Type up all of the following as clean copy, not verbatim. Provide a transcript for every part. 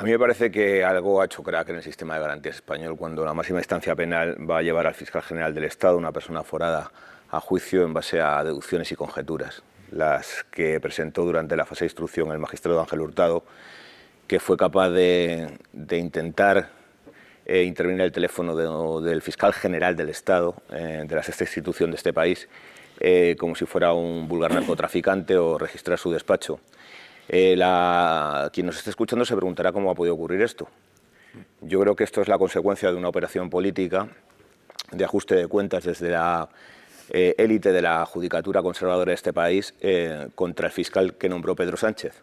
A mí me parece que algo ha hecho crack en el sistema de garantías español cuando la máxima instancia penal va a llevar al fiscal general del Estado, una persona aforada, a juicio en base a deducciones y conjeturas, las que presentó durante la fase de instrucción el magistrado Ángel Hurtado, que fue capaz de intentar intervenir el teléfono del fiscal general del Estado, de la sexta institución de este país, como si fuera un vulgar narcotraficante, o registrar su despacho. Quien nos esté escuchando se preguntará cómo ha podido ocurrir esto. Yo creo que esto es la consecuencia de una operación política de ajuste de cuentas desde la élite de la judicatura conservadora de este país contra el fiscal que nombró Pedro Sánchez,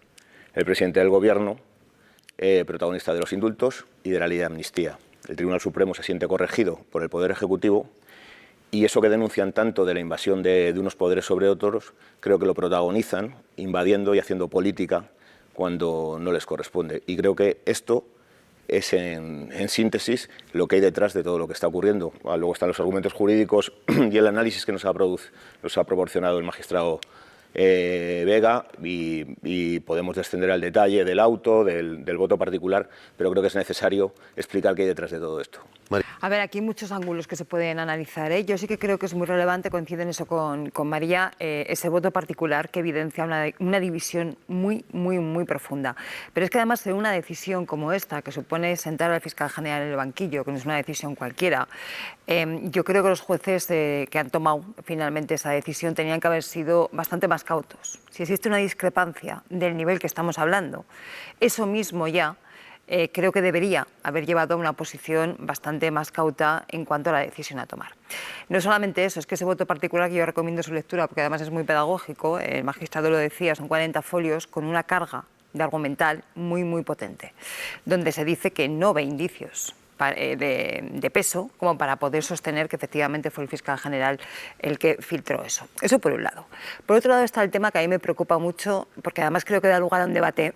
el presidente del Gobierno, protagonista de los indultos y de la ley de amnistía. El Tribunal Supremo se siente corregido por el Poder Ejecutivo, y eso que denuncian tanto de la invasión de unos poderes sobre otros, creo que lo protagonizan invadiendo y haciendo política cuando no les corresponde. Y creo que esto es, en síntesis, lo que hay detrás de todo lo que está ocurriendo. Luego están los argumentos jurídicos y el análisis que nos ha proporcionado el magistrado Vega, y podemos descender al detalle del auto, del voto particular, pero creo que es necesario explicar qué hay detrás de todo esto. A ver, aquí hay muchos ángulos que se pueden analizar, ¿eh? Yo sí que creo que es muy relevante, coincido en eso con María, ese voto particular que evidencia una división muy profunda. Pero es que además de una decisión como esta, que supone sentar al fiscal general en el banquillo, que no es una decisión cualquiera, yo creo que los jueces que han tomado finalmente esa decisión tenían que haber sido bastante más cautos. Si existe una discrepancia del nivel que estamos hablando, eso mismo ya creo que debería haber llevado a una posición bastante más cauta en cuanto a la decisión a tomar. No solamente eso, es que ese voto particular, que yo recomiendo su lectura porque además es muy pedagógico, el magistrado lo decía, son 40 folios con una carga de argumental muy potente, donde se dice que no ve indicios de peso como para poder sostener que efectivamente fue el fiscal general el que filtró eso. Eso por un lado. Por otro lado está el tema que a mí me preocupa mucho, porque además creo que da lugar a un debate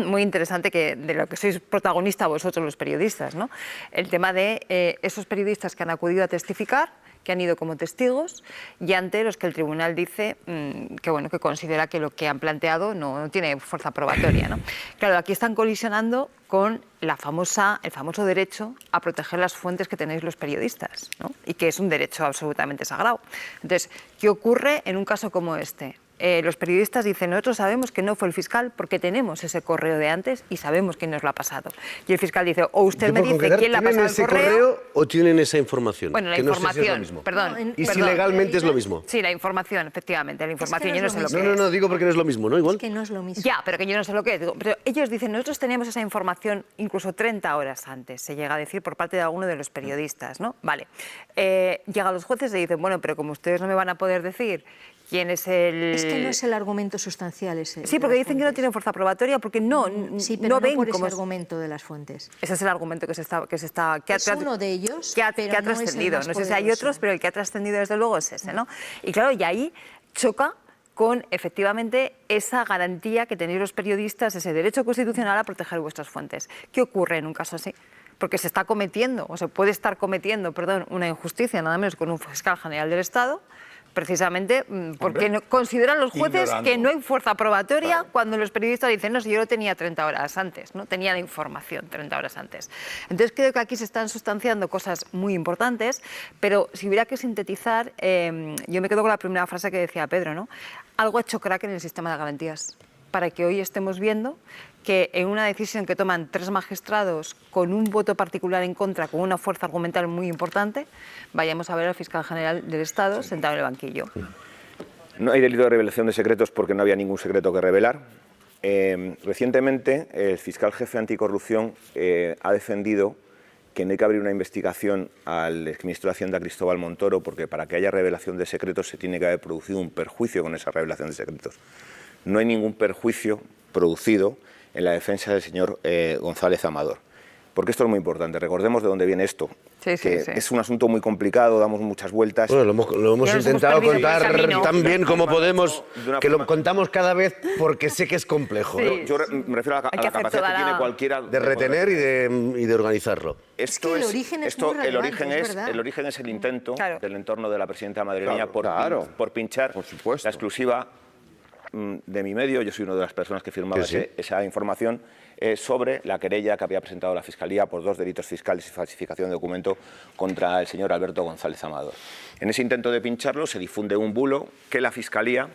muy interesante de lo que sois protagonistas vosotros los periodistas, ¿no? El tema de esos periodistas que han acudido a testificar, que han ido como testigos, y ante los que el tribunal dice que considera que lo que han planteado no tiene fuerza probatoria, ¿no? Claro, aquí están colisionando con el famoso derecho a proteger las fuentes que tenéis los periodistas, ¿no? Y que es un derecho absolutamente sagrado. Entonces, ¿qué ocurre en un caso como este? Los periodistas dicen, nosotros sabemos que no fue el fiscal porque tenemos ese correo de antes y sabemos quién nos lo ha pasado. Y el fiscal dice, o usted me dice quién le ha pasado el correo o tienen esa información. Bueno, la que información, no sé si es lo mismo. perdón. ¿Y si legalmente es lo mismo? Sí, la información, efectivamente, la información, yo no sé lo que es. No, digo porque no es lo mismo, ¿no? Igual. Es que no es lo mismo. Ya, pero que yo no sé lo que es. Pero ellos dicen, nosotros teníamos esa información incluso 30 horas antes, se llega a decir por parte de alguno de los periodistas, ¿no? Vale. Llegan los jueces y dicen, bueno, pero como ustedes no me van a poder decir quién es el... Es que no es el argumento sustancial ese. Sí, porque dicen que no tienen fuerza probatoria, porque sí, pero no ven por cómo ese argumento de las fuentes. Ese es el argumento que es uno de ellos, que ha pero no trascendido. Es el más no sé si hay poderoso. otros, pero el que ha trascendido desde luego es ese, ¿no? Y claro, y ahí choca con efectivamente esa garantía que tenéis los periodistas, ese derecho constitucional a proteger vuestras fuentes. ¿Qué ocurre en un caso así? Porque se está cometiendo, o se puede estar cometiendo, una injusticia, nada menos con un fiscal general del Estado, precisamente porque consideran los jueces que no hay fuerza probatoria cuando los periodistas dicen, no, si yo lo tenía 30 horas antes, no tenía la información 30 horas antes. Entonces creo que aquí se están sustanciando cosas muy importantes, pero si hubiera que sintetizar, yo me quedo con la primera frase que decía Pedro, ¿no? Algo ha hecho crack en el sistema de garantías para que hoy estemos viendo que en una decisión que toman 3 magistrados con un voto particular en contra, con una fuerza argumental muy importante, vayamos a ver al fiscal general del Estado sentado en el banquillo. No hay delito de revelación de secretos porque no había ningún secreto que revelar. Recientemente, el fiscal jefe anticorrupción ha defendido que no hay que abrir una investigación al exministro de Hacienda, Cristóbal Montoro, porque para que haya revelación de secretos se tiene que haber producido un perjuicio con esa revelación de secretos. No hay ningún perjuicio producido en la defensa del señor González Amador. Porque esto es muy importante. Recordemos de dónde viene esto. Sí. Es un asunto muy complicado, damos muchas vueltas. Bueno, lo hemos intentado contar tan bien como podemos, que lo contamos cada vez porque sé que es complejo. Sí, yo me refiero a la capacidad que tiene cualquiera de retener y de organizarlo. Esto es que el origen es el intento del entorno de la presidenta madrileña por pinchar la exclusiva de mi medio, yo soy una de las personas que firmaba esa información sobre la querella que había presentado la Fiscalía por 2 delitos fiscales y falsificación de documento contra el señor Alberto González Amador. En ese intento de pincharlo se difunde un bulo que la Fiscalía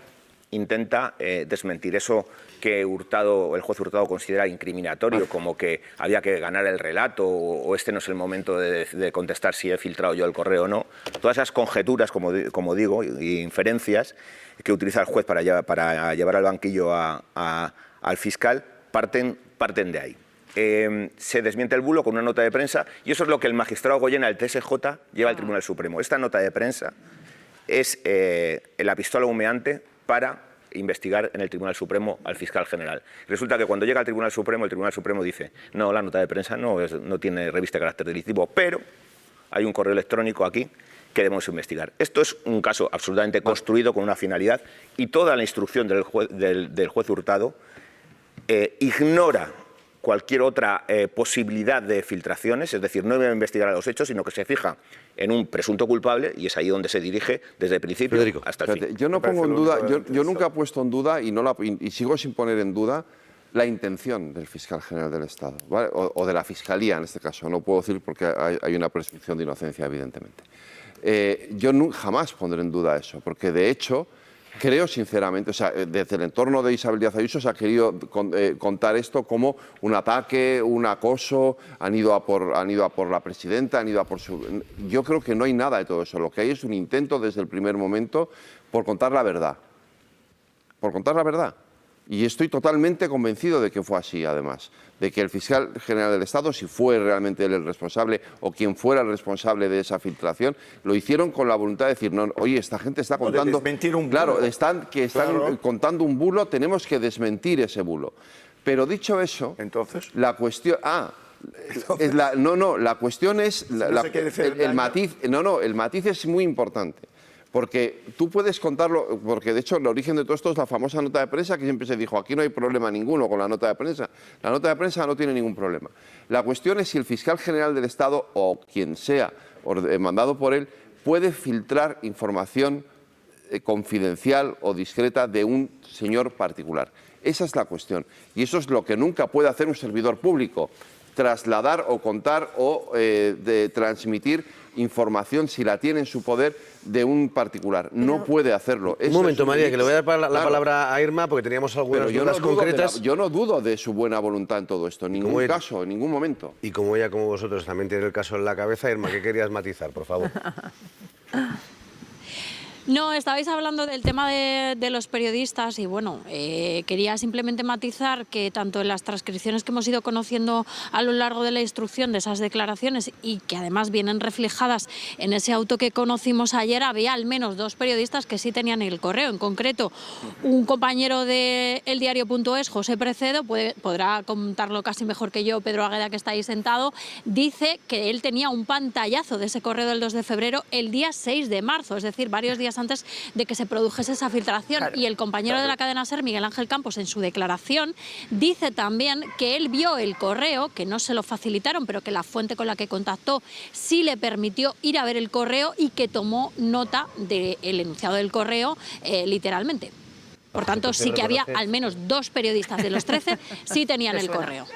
intenta desmentir. Eso que el juez Hurtado considera incriminatorio, como que había que ganar el relato o este no es el momento de contestar si he filtrado yo el correo o no. Todas esas conjeturas, como digo, y inferencias que utiliza el juez para llevar al banquillo al fiscal parten de ahí. Se desmiente el bulo con una nota de prensa y eso es lo que el magistrado Goyena del TSJ lleva al Tribunal Supremo. Esta nota de prensa es la pistola humeante para investigar en el Tribunal Supremo al fiscal general. Resulta que cuando llega al Tribunal Supremo, el Tribunal Supremo dice no, la nota de prensa no tiene revista de carácter delictivo, pero hay un correo electrónico aquí que debemos investigar. Esto es un caso absolutamente construido con una finalidad y toda la instrucción del juez Hurtado ignora cualquier otra posibilidad de filtraciones, es decir, no debe investigar a los hechos, sino que se fija en un presunto culpable y es ahí donde se dirige desde el principio hasta el fin. Yo no pongo en duda, yo nunca he puesto en duda y sigo sin poner en duda la intención del fiscal general del Estado, ¿vale? o de la Fiscalía en este caso, no puedo decir porque hay una presunción de inocencia evidentemente. Yo jamás pondré en duda eso, porque de hecho creo sinceramente, o sea, desde el entorno de Isabel Díaz Ayuso se ha querido contar esto como un ataque, un acoso, han ido a por la presidenta, han ido a por su... Yo creo que no hay nada de todo eso, lo que hay es un intento desde el primer momento por contar la verdad. Por contar la verdad. Y estoy totalmente convencido de que fue así, además, de que el fiscal general del Estado, si fue realmente él el responsable o quien fuera el responsable de esa filtración, lo hicieron con la voluntad de decir, no, oye, esta gente está contando... desmentir un bulo. Claro, están contando un bulo, tenemos que desmentir ese bulo. Pero dicho eso, entonces la cuestión... la cuestión es... el matiz es muy importante. Porque tú puedes contarlo, porque de hecho el origen de todo esto es la famosa nota de prensa que siempre se dijo, aquí no hay problema ninguno con la nota de prensa. La nota de prensa no tiene ningún problema. La cuestión es si el fiscal general del Estado o quien sea mandado por él puede filtrar información confidencial o discreta de un señor particular. Esa es la cuestión. Y eso es lo que nunca puede hacer un servidor público. Trasladar o contar o transmitir información, si la tiene en su poder, de un particular. No puede hacerlo. Un momento, María, que le voy a dar la palabra a Irma porque teníamos algunas dudas concretas. Yo no dudo de su buena voluntad en todo esto, en ningún caso, en ningún momento. Y como ella, como vosotros, también tiene el caso en la cabeza, Irma, ¿qué querías matizar, por favor? No, estabais hablando del tema de los periodistas y bueno, quería simplemente matizar que tanto en las transcripciones que hemos ido conociendo a lo largo de la instrucción de esas declaraciones y que además vienen reflejadas en ese auto que conocimos ayer, había al menos 2 periodistas que sí tenían el correo. En concreto, un compañero de eldiario.es, José Precedo, podrá contarlo casi mejor que yo, Pedro Águeda, que está ahí sentado, dice que él tenía un pantallazo de ese correo del 2 de febrero el día 6 de marzo, es decir, varios días antes de que se produjese esa filtración. Claro, y el compañero de la cadena SER, Miguel Ángel Campos, en su declaración dice también que él vio el correo, que no se lo facilitaron, pero que la fuente con la que contactó sí le permitió ir a ver el correo y que tomó nota del enunciado del correo literalmente. Por tanto, sí que había al menos 2 periodistas de los 13 sí tenían el correo.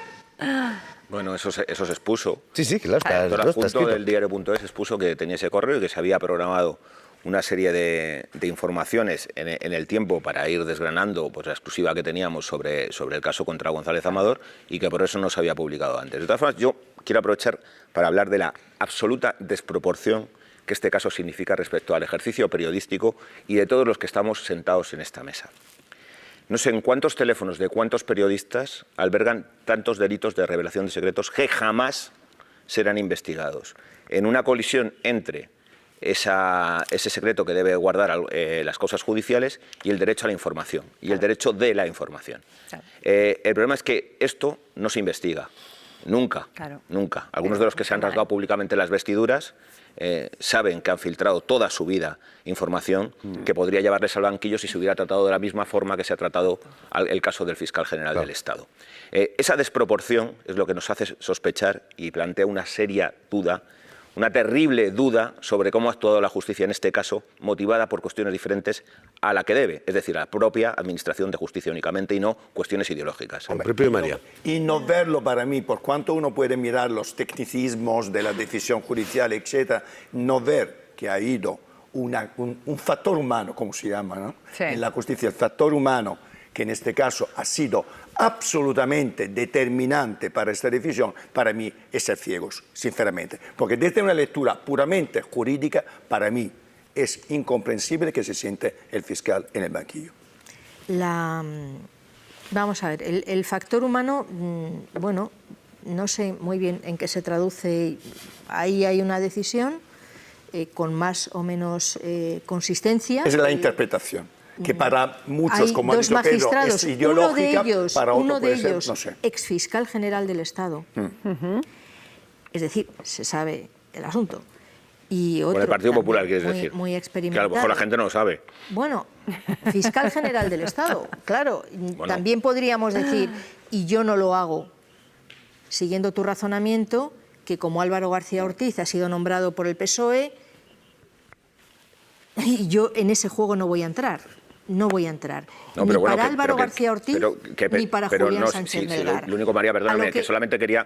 Bueno, eso se expuso. Sí, claro, está escrito. El diario.es expuso que tenía ese correo y que se había programado una serie de informaciones en el tiempo para ir desgranando pues, la exclusiva que teníamos sobre el caso contra González Amador y que por eso no se había publicado antes. De todas formas, yo quiero aprovechar para hablar de la absoluta desproporción que este caso significa respecto al ejercicio periodístico y de todos los que estamos sentados en esta mesa. No sé en cuántos teléfonos de cuántos periodistas albergan tantos delitos de revelación de secretos que jamás serán investigados. En una colisión entre ese secreto que debe guardar las causas judiciales y el derecho a la información y el derecho de la información. Claro. El problema es que esto no se investiga, nunca, nunca. Algunos de los que se han rasgado públicamente las vestiduras saben que han filtrado toda su vida información que podría llevarles al banquillo si se hubiera tratado de la misma forma que se ha tratado el caso del fiscal general del Estado. Esa desproporción es lo que nos hace sospechar y plantea una seria duda una terrible duda sobre cómo ha actuado la justicia en este caso, motivada por cuestiones diferentes a la que debe, es decir, a la propia administración de justicia únicamente y no cuestiones ideológicas. María. Y no verlo para mí, por cuanto uno puede mirar los tecnicismos de la decisión judicial, etc., no ver que ha ido un factor humano, como se llama, ¿no? Sí. En la justicia, el factor humano, que en este caso ha sido absolutamente determinante para esta decisión, para mí es ser ciegos, sinceramente. Porque desde una lectura puramente jurídica, para mí es incomprensible que se siente el fiscal en el banquillo. Vamos a ver, el factor humano, bueno, no sé muy bien en qué se traduce. Ahí hay una decisión con más o menos consistencia. Es la interpretación, que para muchos, como ha dicho Pedro, es ideológica, para otros puede ser, no sé. Exfiscal general del Estado. Es decir, se sabe el asunto. Y otro, Por el Partido Popular, quieres decir. Muy Que experimentado. a lo mejor la gente no lo sabe. Bueno, fiscal general del Estado, claro. Bueno. También podríamos decir, y yo no lo hago, siguiendo tu razonamiento, que como Álvaro García Ortiz ha sido nombrado por el PSOE, y yo en ese juego no voy a entrar. No voy a entrar. No, ni pero bueno, para Álvaro García Ortiz, ni para Julián no, Sánchez sí, Melgar. Lo único, María, perdóname, que que solamente quería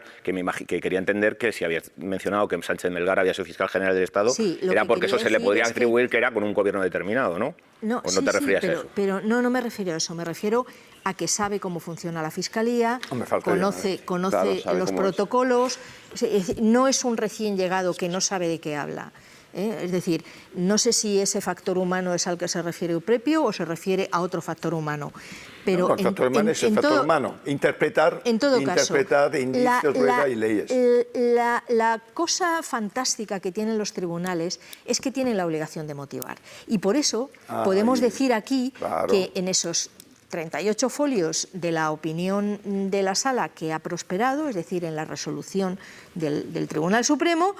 entender que si habías mencionado que Sánchez Melgar había sido fiscal general del Estado, Sí, lo era que porque eso quería se le decir podría es que- atribuir que era con un gobierno determinado, ¿no? No, ¿O no sí, te referías a eso? pero no me refiero a eso. Me refiero a que sabe cómo funciona la Fiscalía, Me faltaría, conoce Claro, sabe los cómo es. protocolos. Es decir, no es un recién llegado que no sabe de qué habla. Es decir, no sé si ese factor humano es al que se refiere Euprepio o se refiere a otro factor humano. Pero No, el factor humano es el factor humano. Interpretar indicios, pruebas y leyes. La cosa fantástica que tienen los tribunales es que tienen la obligación de motivar. Y por eso podemos decir aquí claro. que en esos 38 folios de la opinión de la Sala que ha prosperado, es decir, en la resolución del Tribunal Supremo,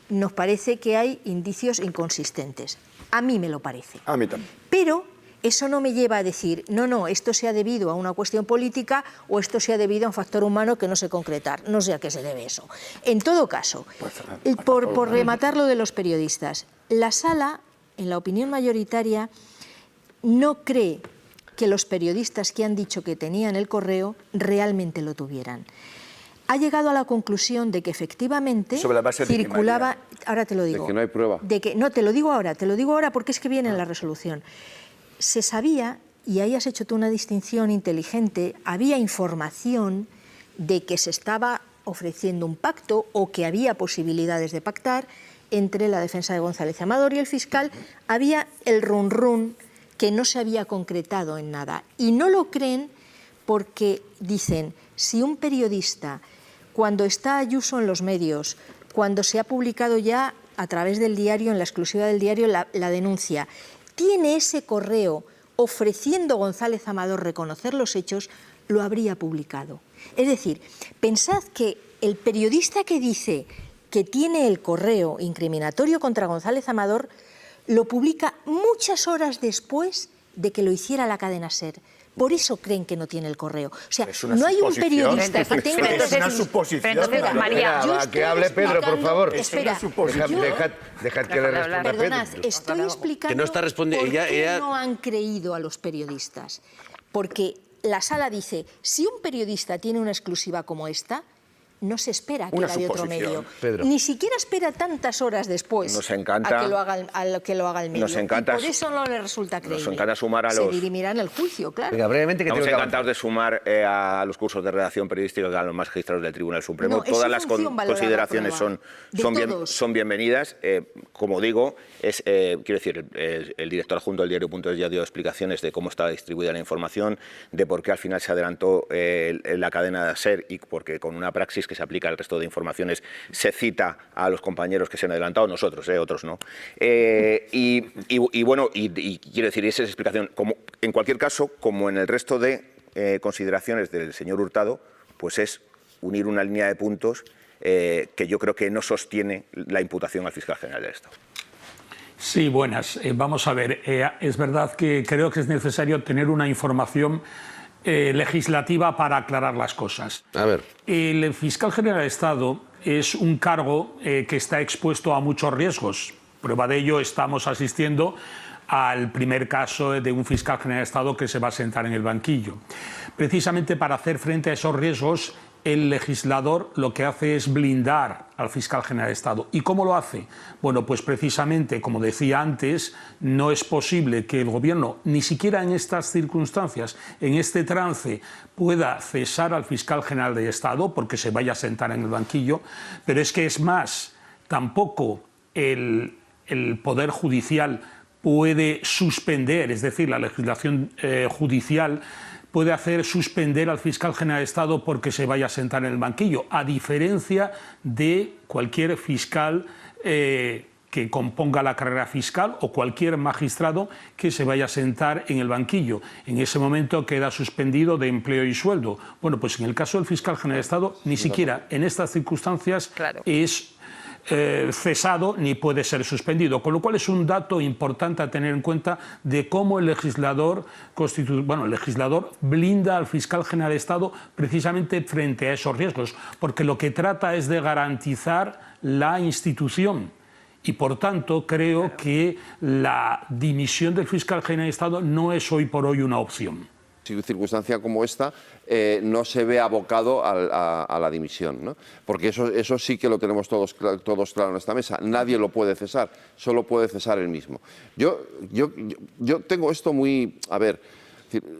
nos parece que hay indicios inconsistentes. A mí me lo parece. A mí también. Pero eso no me lleva a decir, no, esto se ha debido a una cuestión política o esto se ha debido a un factor humano que no sé concretar. No sé a qué se debe eso. En todo caso, por rematar lo de los periodistas, la Sala, en la opinión mayoritaria, no cree que los periodistas que han dicho que tenían el correo realmente lo tuvieran. Ha llegado a la conclusión de que efectivamente Sobre la base de que, circulaba, María, ahora te lo digo, de que no hay prueba. no, te lo digo ahora porque es que viene en la resolución. Se sabía, y ahí has hecho tú una distinción inteligente, había información de que se estaba ofreciendo un pacto o que había posibilidades de pactar entre la defensa de González Amador y el fiscal. Había el run que no se había concretado en nada. Y no lo creen porque dicen, si un periodista, cuando está Ayuso en los medios, cuando se ha publicado ya a través del diario, en la exclusiva del diario, la denuncia, tiene ese correo ofreciendo a González Amador reconocer los hechos, lo habría publicado. Es decir, pensad que el periodista que dice que tiene el correo incriminatorio contra González Amador lo publica muchas horas después de que lo hiciera la cadena SER. Por eso creen que no tiene el correo. O sea, no hay un periodista que tenga... Es una suposición. Pero entonces, María, yo que estoy hable Pedro, por favor. Espera, Dejad que le responda perdonad, Pedro. estoy explicando Que no está respondiendo. por qué Ella- no han creído a los periodistas. Porque la Sala dice, si un periodista tiene una exclusiva como esta, no se espera que Una la de otro suposición. medio. Pedro. Ni siquiera espera tantas horas después Nos encanta- a que lo haga el medio. nos encanta- Y por eso no le resulta creíble. encanta sumar a Se los- dirimirá en el juicio, claro. Venga, brevemente, que Estamos tengo que encantados de sumar a los cursos de redacción periodística que dan los magistrados del Tribunal Supremo. No, es Todas su las función valorar la consideraciones prueba. De todos. son bienvenidas. Como digo, quiero decir, el director adjunto del diario.es ya dio explicaciones de cómo está distribuida la información, de por qué al final se adelantó la cadena SER y porque con una praxis que se aplica al resto de informaciones se cita a los compañeros que se han adelantado, nosotros, otros no. Bueno, quiero decir, esa es explicación. Como, en cualquier caso, como en el resto de consideraciones del señor Hurtado, pues es unir una línea de puntos que yo creo que no sostiene la imputación al fiscal general del Estado. Sí, buenas. Vamos a ver, es verdad que creo que es necesario tener una información legislativa para aclarar las cosas. A ver. El fiscal general del Estado es un cargo que está expuesto a muchos riesgos. Prueba de ello, estamos asistiendo al primer caso de un fiscal general de Estado que se va a sentar en el banquillo. Precisamente para hacer frente a esos riesgos, el legislador lo que hace es blindar al fiscal general de Estado. ¿Y cómo lo hace? Bueno, pues precisamente, como decía antes, no es posible que el Gobierno, ni siquiera en estas circunstancias, en este trance, pueda cesar al fiscal general de Estado porque se vaya a sentar en el banquillo, pero es que es más, tampoco el Poder Judicial puede suspender, es decir, la legislación judicial puede hacer suspender al fiscal general de Estado porque se vaya a sentar en el banquillo, a diferencia de cualquier fiscal que componga la carrera fiscal o cualquier magistrado que se vaya a sentar en el banquillo. En ese momento queda suspendido de empleo y sueldo. Bueno, pues en el caso del fiscal general de Estado, ni siquiera en estas circunstancias es cesado ni puede ser suspendido, con lo cual es un dato importante a tener en cuenta de cómo el legislador blinda al fiscal general de Estado precisamente frente a esos riesgos, porque lo que trata es de garantizar la institución y por tanto creo que la dimisión del fiscal general de Estado no es hoy por hoy una opción. En circunstancia como esta no se ve abocado a la dimisión, ¿no? Porque eso sí que lo tenemos todos claro en esta mesa. Nadie lo puede cesar, solo puede cesar él mismo. Yo tengo esto muy... A ver,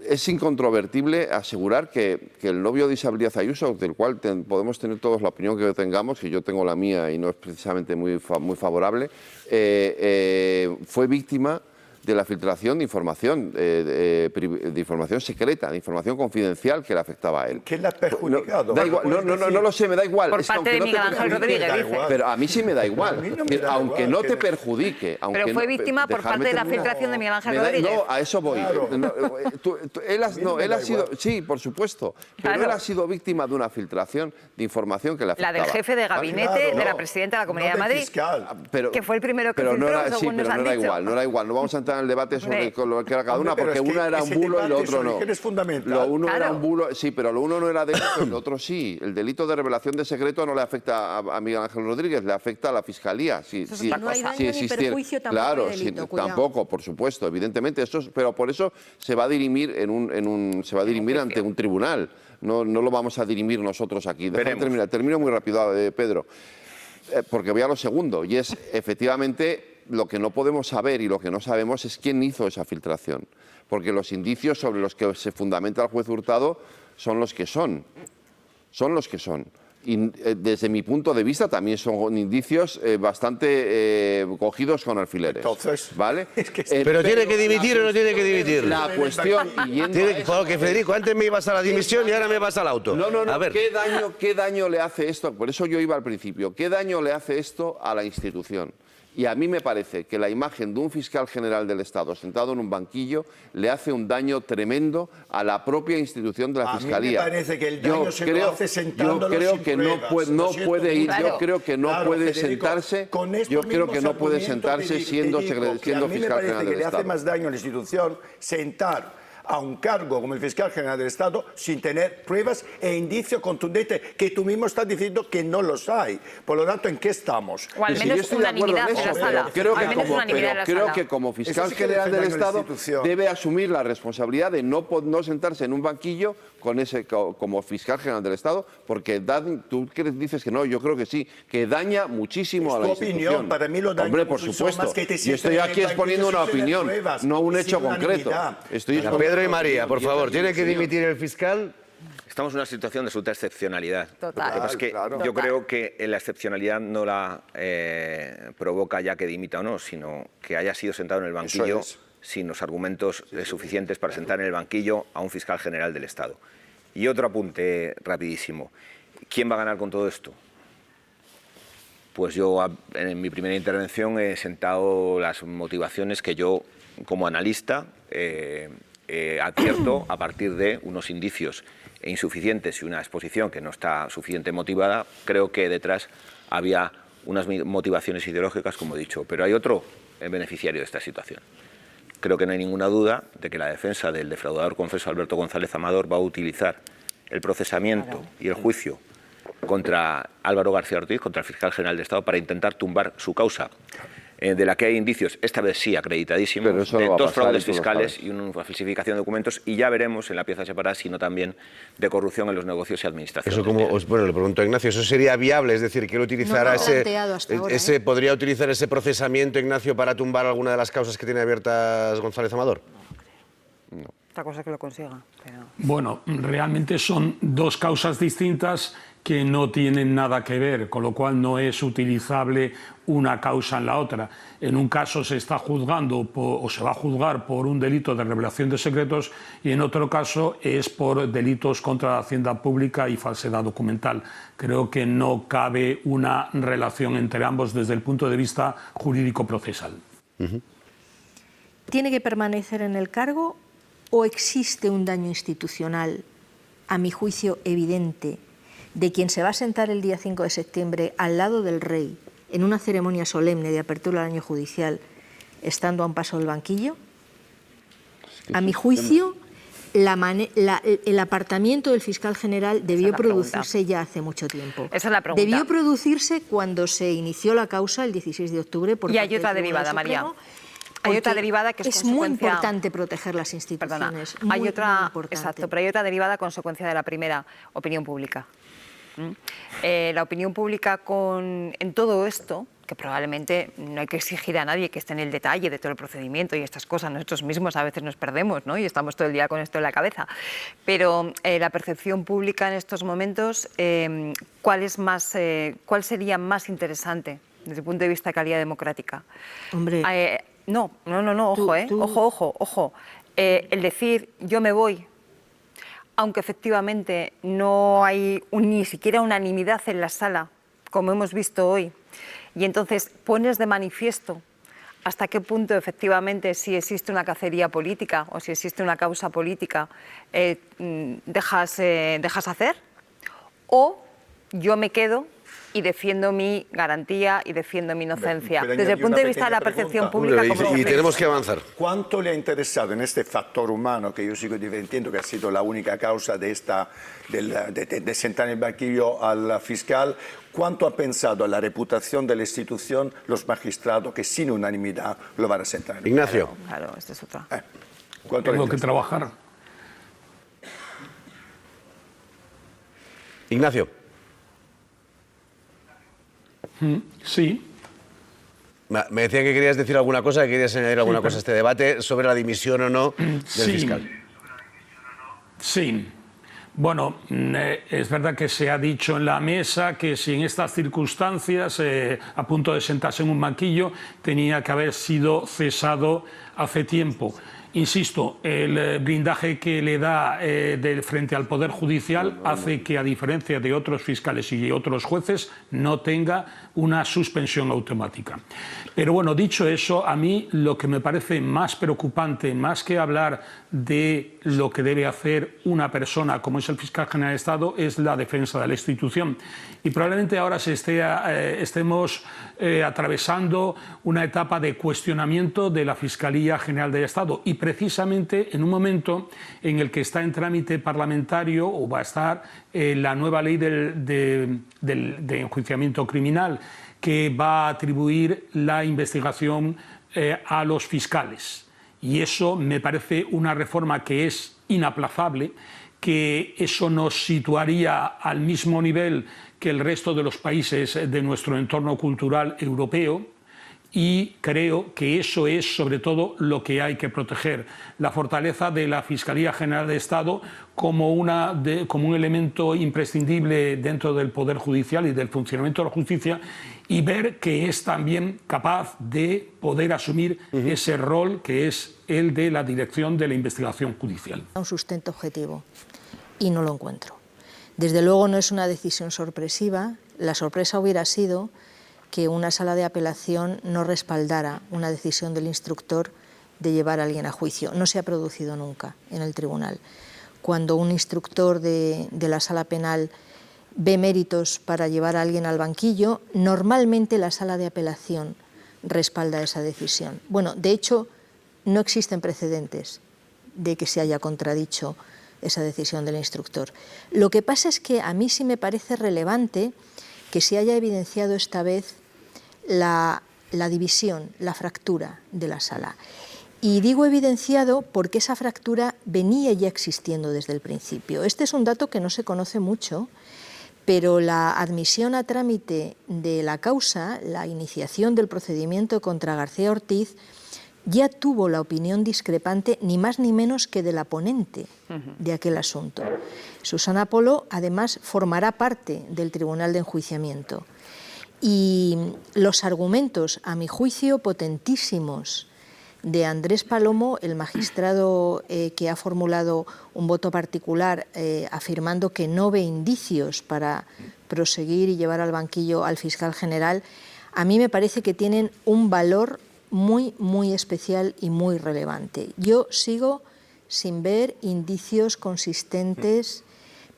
es incontrovertible asegurar que el novio de Isabel Díaz Ayuso, del cual podemos tener todos la opinión que tengamos, que yo tengo la mía y no es precisamente muy favorable, fue víctima de la filtración de información, de información secreta, de información confidencial que le afectaba a él. ¿Quién le ha perjudicado? Da igual, no lo sé, me da igual. Por parte de Miguel Ángel Rodríguez, dice. Pero a mí sí me da igual. Aunque no te perjudique. Pero fue víctima por parte de la filtración de Miguel Ángel Rodríguez. No, a eso voy. Él ha sido, sí, por supuesto, pero él ha sido víctima de una filtración de información que le afectaba. La del jefe de gabinete de la presidenta de la Comunidad de Madrid, que fue el primero que filtró, según nos han dicho. No era igual, no vamos a entrar en el debate sobre lo que era cada una, porque una era un bulo y lo otro no. Lo uno era un bulo, sí, pero lo uno no era delito y lo otro sí. El delito de revelación de secreto no le afecta a Miguel Ángel Rodríguez, le afecta a la Fiscalía. No hay daño ni perjuicio, tampoco claro, hay delito, tampoco, por supuesto, evidentemente. Pero por eso se va a dirimir ante un tribunal. No lo vamos a dirimir nosotros aquí. Termino muy rápido, Pedro, porque voy a lo segundo, y es efectivamente... Lo que no podemos saber y lo que no sabemos es quién hizo esa filtración, porque los indicios sobre los que se fundamenta el juez Hurtado son los que son. Y desde mi punto de vista también son indicios bastante cogidos con alfileres. Entonces, ¿vale? ¿Pero tiene que dimitir o no tiene que dimitir? La cuestión... Porque, Federico, antes me ibas a la dimisión y ahora me vas al auto. No. A ver. ¿Qué daño le hace esto? Por eso yo iba al principio. ¿Qué daño le hace esto a la institución? Y a mí me parece que la imagen de un fiscal general del Estado sentado en un banquillo le hace un daño tremendo a la propia institución de la Fiscalía. A mí me parece que el daño se lo hace sentándolo sin pruebas. Yo creo que no puede sentarse. Yo creo que no puede sentarse siendo fiscal general del Estado. A mí me parece que le hace más daño a la institución sentar a un cargo como el fiscal general del Estado sin tener pruebas e indicios contundentes que tú mismo estás diciendo que no los hay. Por lo tanto, ¿en qué estamos? O al menos unanimidad en la sala. Creo que como fiscal general del Estado debe asumir la responsabilidad de no sentarse en un banquillo como fiscal general del Estado, porque tú dices que no, yo creo que sí, que daña muchísimo a la institución. Opinión, para mí lo daña. Hombre, por supuesto. Yo estoy aquí exponiendo una opinión, no un hecho concreto. Pedro y María, por favor, ¿tiene que dimitir el fiscal? Estamos en una situación de absoluta excepcionalidad. Total. Lo que pasa es que yo creo que la excepcionalidad no la provoca ya que dimita o no, sino que haya sido sentado en el banquillo sin los argumentos suficientes para sentar en el banquillo a un fiscal general del Estado. Y otro apunte rapidísimo. ¿Quién va a ganar con todo esto? Pues yo en mi primera intervención he sentado las motivaciones que yo, como analista, advierto a partir de unos indicios insuficientes y una exposición que no está suficientemente motivada. Creo que detrás había unas motivaciones ideológicas, como he dicho, pero hay otro beneficiario de esta situación. Creo que no hay ninguna duda de que la defensa del defraudador confeso Alberto González Amador va a utilizar el procesamiento y el juicio contra Álvaro García Ortiz, contra el fiscal general de Estado, para intentar tumbar su causa, de la que hay indicios, esta vez sí acreditadísimos, de 2 fraudes fiscales y una falsificación de documentos, y ya veremos en la pieza separada, sino también de corrupción en los negocios y administraciones. Eso bueno, le pregunto a Ignacio, ¿eso sería viable? Es decir, que él utilizara podría utilizar ese procesamiento, Ignacio, para tumbar alguna de las causas que tiene abiertas González Amador. No. Otra cosa que lo consiga. Pero... Bueno, realmente son 2 causas distintas que no tienen nada que ver, con lo cual no es utilizable una causa en la otra. En un caso se está juzgando o se va a juzgar por un delito de revelación de secretos y en otro caso es por delitos contra la hacienda pública y falsedad documental. Creo que no cabe una relación entre ambos desde el punto de vista jurídico-procesal. ¿Tiene que permanecer en el cargo o existe un daño institucional, a mi juicio evidente, de quien se va a sentar el día 5 de septiembre al lado del rey en una ceremonia solemne de apertura del año judicial, estando a un paso del banquillo? A mi juicio, el apartamiento del fiscal general debió producirse ya hace mucho tiempo. Esa es la pregunta. Debió producirse cuando se inició la causa el 16 de octubre. Y hay otra derivada, María. Hay otra derivada que es muy importante proteger las instituciones. Perdona, hay otra, exacto, pero hay otra derivada consecuencia de la primera, opinión pública. La opinión pública en todo esto, que probablemente no hay que exigir a nadie que esté en el detalle de todo el procedimiento y estas cosas, nosotros mismos a veces nos perdemos, ¿no? Y estamos todo el día con esto en la cabeza, pero la percepción pública en estos momentos, ¿cuál sería más interesante desde el punto de vista de calidad democrática? Hombre... No, ojo. El decir yo me voy, aunque efectivamente no hay ni siquiera unanimidad en la sala, como hemos visto hoy, y entonces pones de manifiesto hasta qué punto efectivamente si existe una cacería política o si existe una causa política, dejas hacer, o yo me quedo y defiendo mi garantía y defiendo mi inocencia. Desde el punto de vista de la percepción pública... Y tenemos que avanzar. ¿Cuánto le ha interesado en este factor humano, que yo sigo defendiendo que ha sido la única causa de sentar en el banquillo al fiscal, cuánto ha pensado en la reputación de la institución los magistrados que sin unanimidad lo van a sentar? Ignacio. Claro, esta es otra. Tengo que trabajar. Ignacio. Sí. Me decía que querías decir alguna cosa, que querías añadir alguna cosa a este debate sobre la dimisión o no del fiscal. Sí. Bueno, es verdad que se ha dicho en la mesa que si en estas circunstancias, a punto de sentarse en un banquillo, tenía que haber sido cesado hace tiempo. Insisto, el blindaje que le da frente al Poder Judicial hace que, a diferencia de otros fiscales y otros jueces, no tenga una suspensión automática. Pero bueno, dicho eso, a mí lo que me parece más preocupante, más que hablar de lo que debe hacer una persona como es el fiscal general de Estado, es la defensa de la institución. Y probablemente ahora estemos atravesando una etapa de cuestionamiento de la Fiscalía General del Estado, y precisamente en un momento en el que está en trámite parlamentario o va a estar la nueva ley de enjuiciamiento criminal, que va a atribuir la investigación a los fiscales. Y eso me parece una reforma que es inaplazable, que eso nos situaría al mismo nivel que el resto de los países de nuestro entorno cultural europeo, y creo que eso es sobre todo lo que hay que proteger, la fortaleza de la Fiscalía General de Estado como un elemento imprescindible dentro del Poder Judicial y del funcionamiento de la justicia, y ver que es también capaz de poder asumir ese rol que es el de la dirección de la investigación judicial. Un sustento objetivo, y no lo encuentro. Desde luego no es una decisión sorpresiva. La sorpresa hubiera sido que una sala de apelación no respaldara una decisión del instructor de llevar a alguien a juicio. No se ha producido nunca en el tribunal. Cuando un instructor de la sala penal ve méritos para llevar a alguien al banquillo, normalmente la sala de apelación respalda esa decisión. Bueno, de hecho, no existen precedentes de que se haya contradicho esa decisión del instructor. Lo que pasa es que a mí sí me parece relevante que se haya evidenciado esta vez la división, la fractura de la sala. Y digo evidenciado porque esa fractura venía ya existiendo desde el principio. Este es un dato que no se conoce mucho, pero la admisión a trámite de la causa, la iniciación del procedimiento contra García Ortiz, ya tuvo la opinión discrepante ni más ni menos que de la ponente de aquel asunto. Susana Polo, además, formará parte del Tribunal de Enjuiciamiento. Y los argumentos, a mi juicio, potentísimos, de Andrés Palomo, el magistrado que ha formulado un voto particular afirmando que no ve indicios para proseguir y llevar al banquillo al fiscal general, a mí me parece que tienen un valor muy, muy especial y muy relevante. Yo sigo sin ver indicios consistentes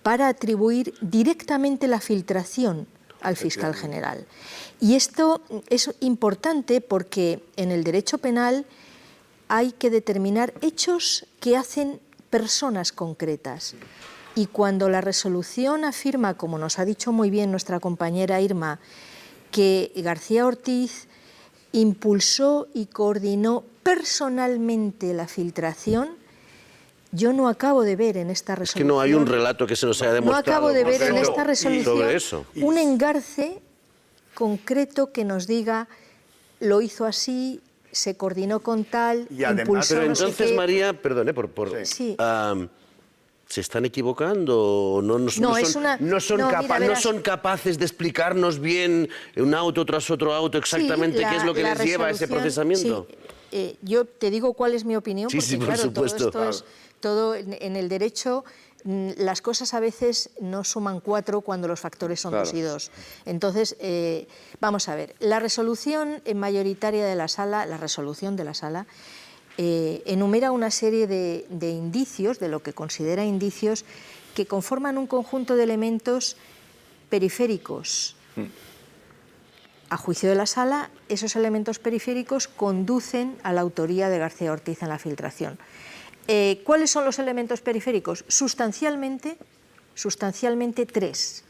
para atribuir directamente la filtración al fiscal general. Y esto es importante porque en el derecho penal hay que determinar hechos que hacen personas concretas. Y cuando la resolución afirma, como nos ha dicho muy bien nuestra compañera Irma, que García Ortiz impulsó y coordinó personalmente la filtración, yo no acabo de ver en esta resolución... Es que no hay un relato que se nos haya demostrado. No acabo de ver en esta resolución sobre eso. Un engarce concreto que nos diga lo hizo así, se coordinó con tal, y además, impulsó pero no sé entonces, qué. María, perdone, Sí. ¿se están equivocando? ¿No son capaces de explicarnos bien un auto tras otro auto exactamente qué es lo que les lleva a ese procesamiento? Sí. Yo te digo cuál es mi opinión, porque por claro, supuesto. todo esto es todo en el derecho. Las cosas a veces no suman 4 cuando los factores son 2 y 2. Entonces, vamos a ver, la resolución mayoritaria de la sala, enumera una serie de indicios, de lo que considera indicios, que conforman un conjunto de elementos periféricos. A juicio de la sala, esos elementos periféricos conducen a la autoría de García Ortiz en la filtración. ¿Cuáles son los elementos periféricos? Sustancialmente 3.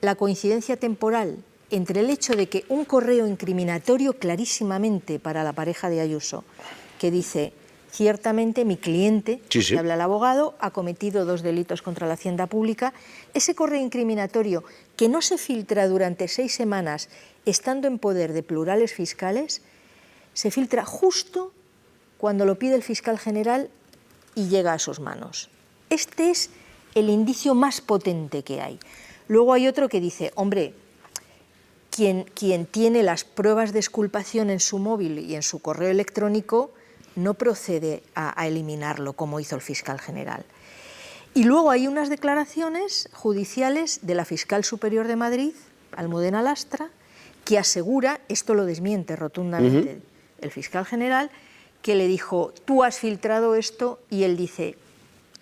La coincidencia temporal entre el hecho de que un correo incriminatorio clarísimamente para la pareja de Ayuso, que dice, ciertamente mi cliente, que habla el abogado, ha cometido 2 delitos contra la hacienda pública, ese correo incriminatorio que no se filtra durante 6 semanas estando en poder de plurales fiscales, se filtra justo cuando lo pide el fiscal general y llega a sus manos. Este es el indicio más potente que hay. Luego hay otro que dice, hombre, quien tiene las pruebas de exculpación en su móvil y en su correo electrónico no procede a eliminarlo, como hizo el fiscal general. Y luego hay unas declaraciones judiciales de la fiscal superior de Madrid, Almudena Lastra, que asegura, esto lo desmiente rotundamente el fiscal general, que le dijo, tú has filtrado esto, y él dice,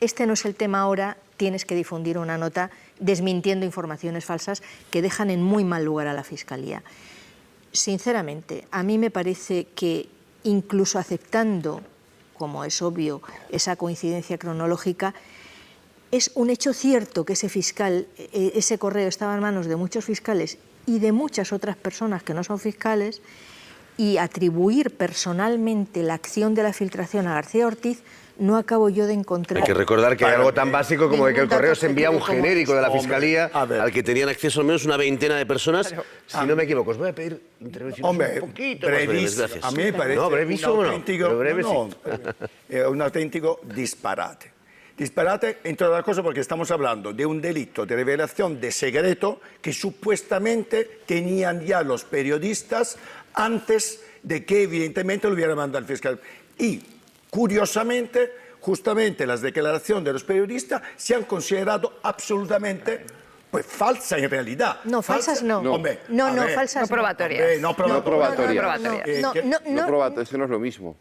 este no es el tema ahora, tienes que difundir una nota desmintiendo informaciones falsas que dejan en muy mal lugar a la Fiscalía. Sinceramente, a mí me parece que incluso aceptando, como es obvio, esa coincidencia cronológica, es un hecho cierto que ese correo estaba en manos de muchos fiscales y de muchas otras personas que no son fiscales, y atribuir personalmente la acción de la filtración a García Ortiz, no acabo yo de encontrar... Hay que recordar que hay algo tan básico como de que el correo se envía a un genérico de la Fiscalía al que tenían acceso al menos una veintena de personas. Si no me equivoco, os voy a pedir intervenciones un poquito más breves. Gracias. A mí me parece un auténtico disparate. Disparate, entre otras cosas, porque estamos hablando de un delito de revelación de secreto que supuestamente tenían ya los periodistas antes de que evidentemente lo hubiera mandado el fiscal. Y, curiosamente, justamente las declaraciones de los periodistas se han considerado absolutamente falsas en realidad. No, falsas no. Falsas no. Probatorias. No probatorias. No, eso no es lo mismo.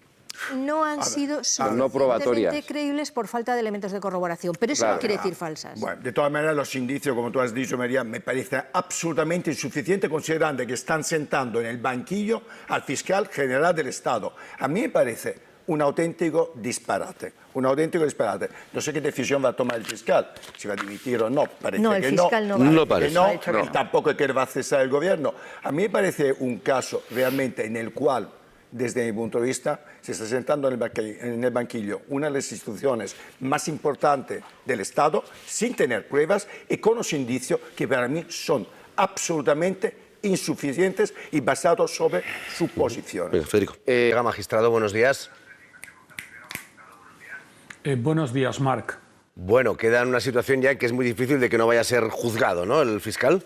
No han sido suficientemente creíbles por falta de elementos de corroboración, pero eso no quiere decir falsas. Bueno, de todas maneras, los indicios, como tú has dicho, María, me parece absolutamente insuficiente considerando que están sentando en el banquillo al fiscal general del Estado. A mí me parece un auténtico disparate. Un auténtico disparate. No sé qué decisión va a tomar el fiscal, si va a dimitir o no. Parece no, el que fiscal no, no parece. y tampoco que va a cesar el gobierno. A mí me parece un caso realmente en el cual, desde mi punto de vista, se está sentando en el banquillo una de las instituciones más importantes del Estado sin tener pruebas y con los indicios que para mí son absolutamente insuficientes y basados sobre suposiciones. Federico. Magistrado, buenos días. Buenos días, Marc. Bueno, queda en una situación ya que es muy difícil de que no vaya a ser juzgado, ¿no?, el fiscal.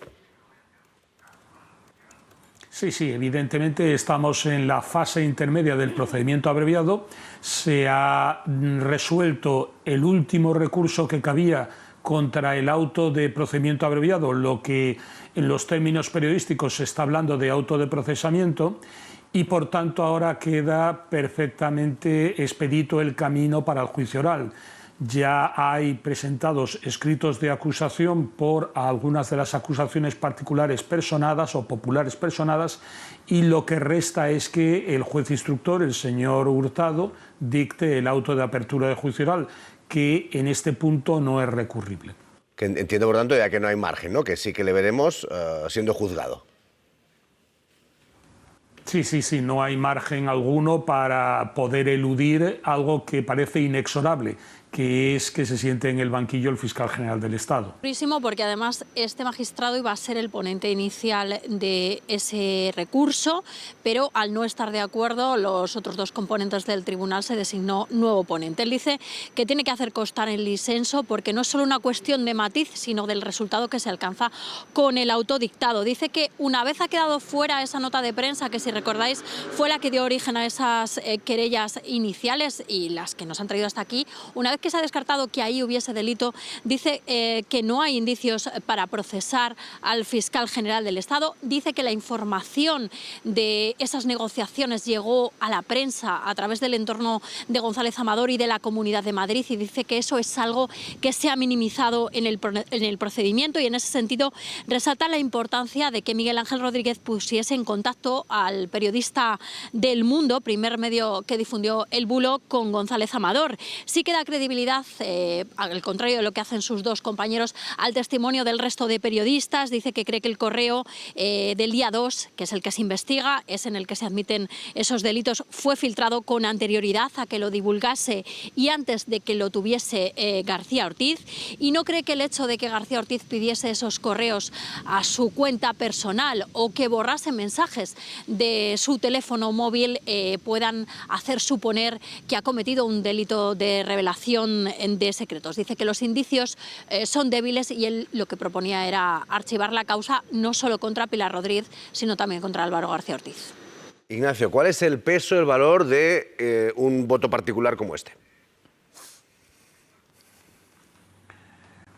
Sí, evidentemente estamos en la fase intermedia del procedimiento abreviado. Se ha resuelto el último recurso que cabía contra el auto de procedimiento abreviado, lo que en los términos periodísticos se está hablando de auto de procesamiento, y por tanto ahora queda perfectamente expedito el camino para el juicio oral. Ya hay presentados escritos de acusación por algunas de las acusaciones particulares personadas o populares personadas, y lo que resta es que el juez instructor, el señor Hurtado, dicte el auto de apertura de juicio oral, que en este punto no es recurrible. Que entiendo, por tanto, ya que no hay margen, ¿no?, que sí que le veremos siendo juzgado. Sí, no hay margen alguno para poder eludir algo que parece inexorable, que es que se siente en el banquillo el fiscal general del Estado. Porque además este magistrado iba a ser el ponente inicial de ese recurso, pero al no estar de acuerdo los otros dos componentes del tribunal se designó nuevo ponente. Él dice que tiene que hacer constar el disenso porque no es solo una cuestión de matiz, sino del resultado que se alcanza con el autodictado. Dice que una vez ha quedado fuera esa nota de prensa, que si recordáis fue la que dio origen a esas querellas iniciales y las que nos han traído hasta aquí, una vez que se ha descartado que ahí hubiese delito, dice que no hay indicios para procesar al fiscal general del Estado. Dice que la información de esas negociaciones llegó a la prensa a través del entorno de González Amador y de la Comunidad de Madrid, y dice que eso es algo que se ha minimizado en el procedimiento, y en ese sentido resalta la importancia de que Miguel Ángel Rodríguez pusiese en contacto al periodista del Mundo, primer medio que difundió el bulo, con González Amador. Sí que da credibilidad, al contrario de lo que hacen sus dos compañeros, al testimonio del resto de periodistas. Dice que cree que el correo del día 2, que es el que se investiga, es en el que se admiten esos delitos, fue filtrado con anterioridad a que lo divulgase y antes de que lo tuviese García Ortiz, y no cree que el hecho de que García Ortiz pidiese esos correos a su cuenta personal o que borrase mensajes de su teléfono móvil puedan hacer suponer que ha cometido un delito de revelación de secretos. Dice que los indicios son débiles y él lo que proponía era archivar la causa no solo contra Pilar Rodríguez, sino también contra Álvaro García Ortiz. Ignacio, ¿cuál es el peso, el valor de un voto particular como este?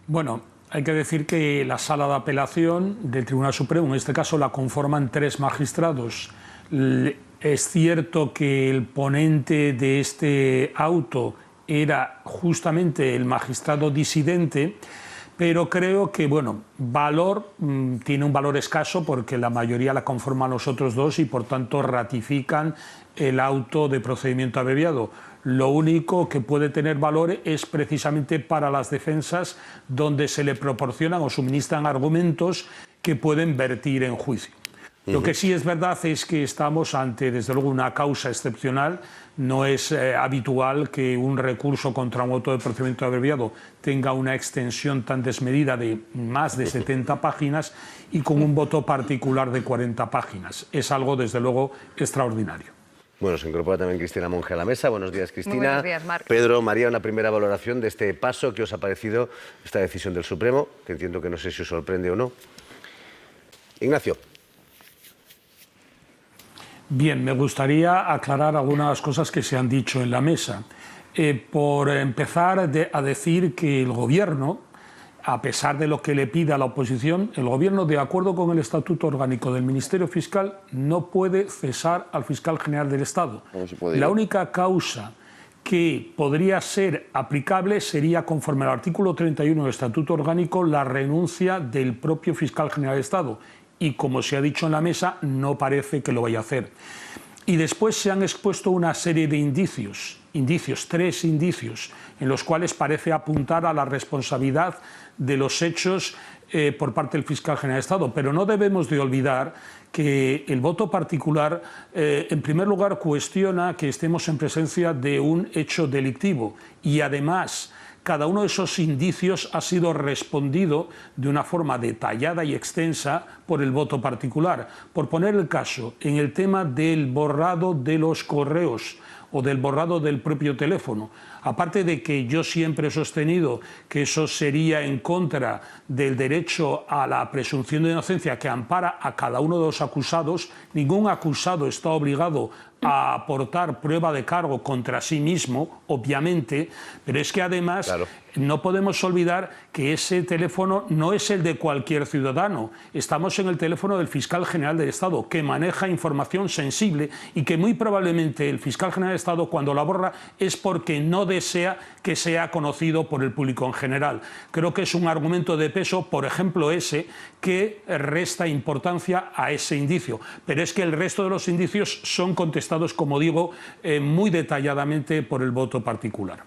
Bueno, hay que decir que la sala de apelación del Tribunal Supremo, en este caso, la conforman 3 magistrados. Es cierto que el ponente de este auto era justamente el magistrado disidente, pero creo que, bueno, tiene un valor escaso porque la mayoría la conforman los otros dos y, por tanto, ratifican el auto de procedimiento abreviado. Lo único que puede tener valor es precisamente para las defensas, donde se le proporcionan o suministran argumentos que pueden vertir en juicio. Lo que sí es verdad es que estamos ante, desde luego, una causa excepcional. No es habitual que un recurso contra un auto de procedimiento abreviado tenga una extensión tan desmedida de más de 70 páginas y con un voto particular de 40 páginas. Es algo, desde luego, extraordinario. Bueno, se incorpora también Cristina Monge a la mesa. Buenos días, Cristina. Muy buenos días, Marc. Pedro, María, una primera valoración de este paso. ¿Qué os ha parecido esta decisión del Supremo? Que entiendo que no sé si os sorprende o no. Ignacio. Bien, me gustaría aclarar algunas cosas que se han dicho en la mesa. Por empezar a decir que el Gobierno, a pesar de lo que le pide a la oposición, el Gobierno, de acuerdo con el Estatuto Orgánico del Ministerio Fiscal, no puede cesar al fiscal general del Estado. La única causa que podría ser aplicable sería, conforme al artículo 31 del Estatuto Orgánico, la renuncia del propio fiscal general del Estado. Y, como se ha dicho en la mesa, no parece que lo vaya a hacer. Y después se han expuesto una serie de indicios. tres indicios, en los cuales parece apuntar a la responsabilidad de los hechos por parte del fiscal general de Estado. Pero no debemos de olvidar que el voto particular, en primer lugar, cuestiona que estemos en presencia de un hecho delictivo y, además, cada uno de esos indicios ha sido respondido de una forma detallada y extensa por el voto particular. Por poner el caso, en el tema del borrado de los correos o del borrado del propio teléfono, aparte de que yo siempre he sostenido que eso sería en contra del derecho a la presunción de inocencia que ampara a cada uno de los acusados, ningún acusado está obligado a aportar prueba de cargo contra sí mismo, obviamente, pero es que además no podemos olvidar que ese teléfono no es el de cualquier ciudadano. Estamos en el teléfono del fiscal general del Estado, que maneja información sensible y que muy probablemente el fiscal general del Estado, cuando la borra, es porque no desea que sea conocido por el público en general. Creo que es un argumento de peso, por ejemplo ese, que resta importancia a ese indicio. Pero es que el resto de los indicios son contestados, como digo, muy detalladamente por el voto particular.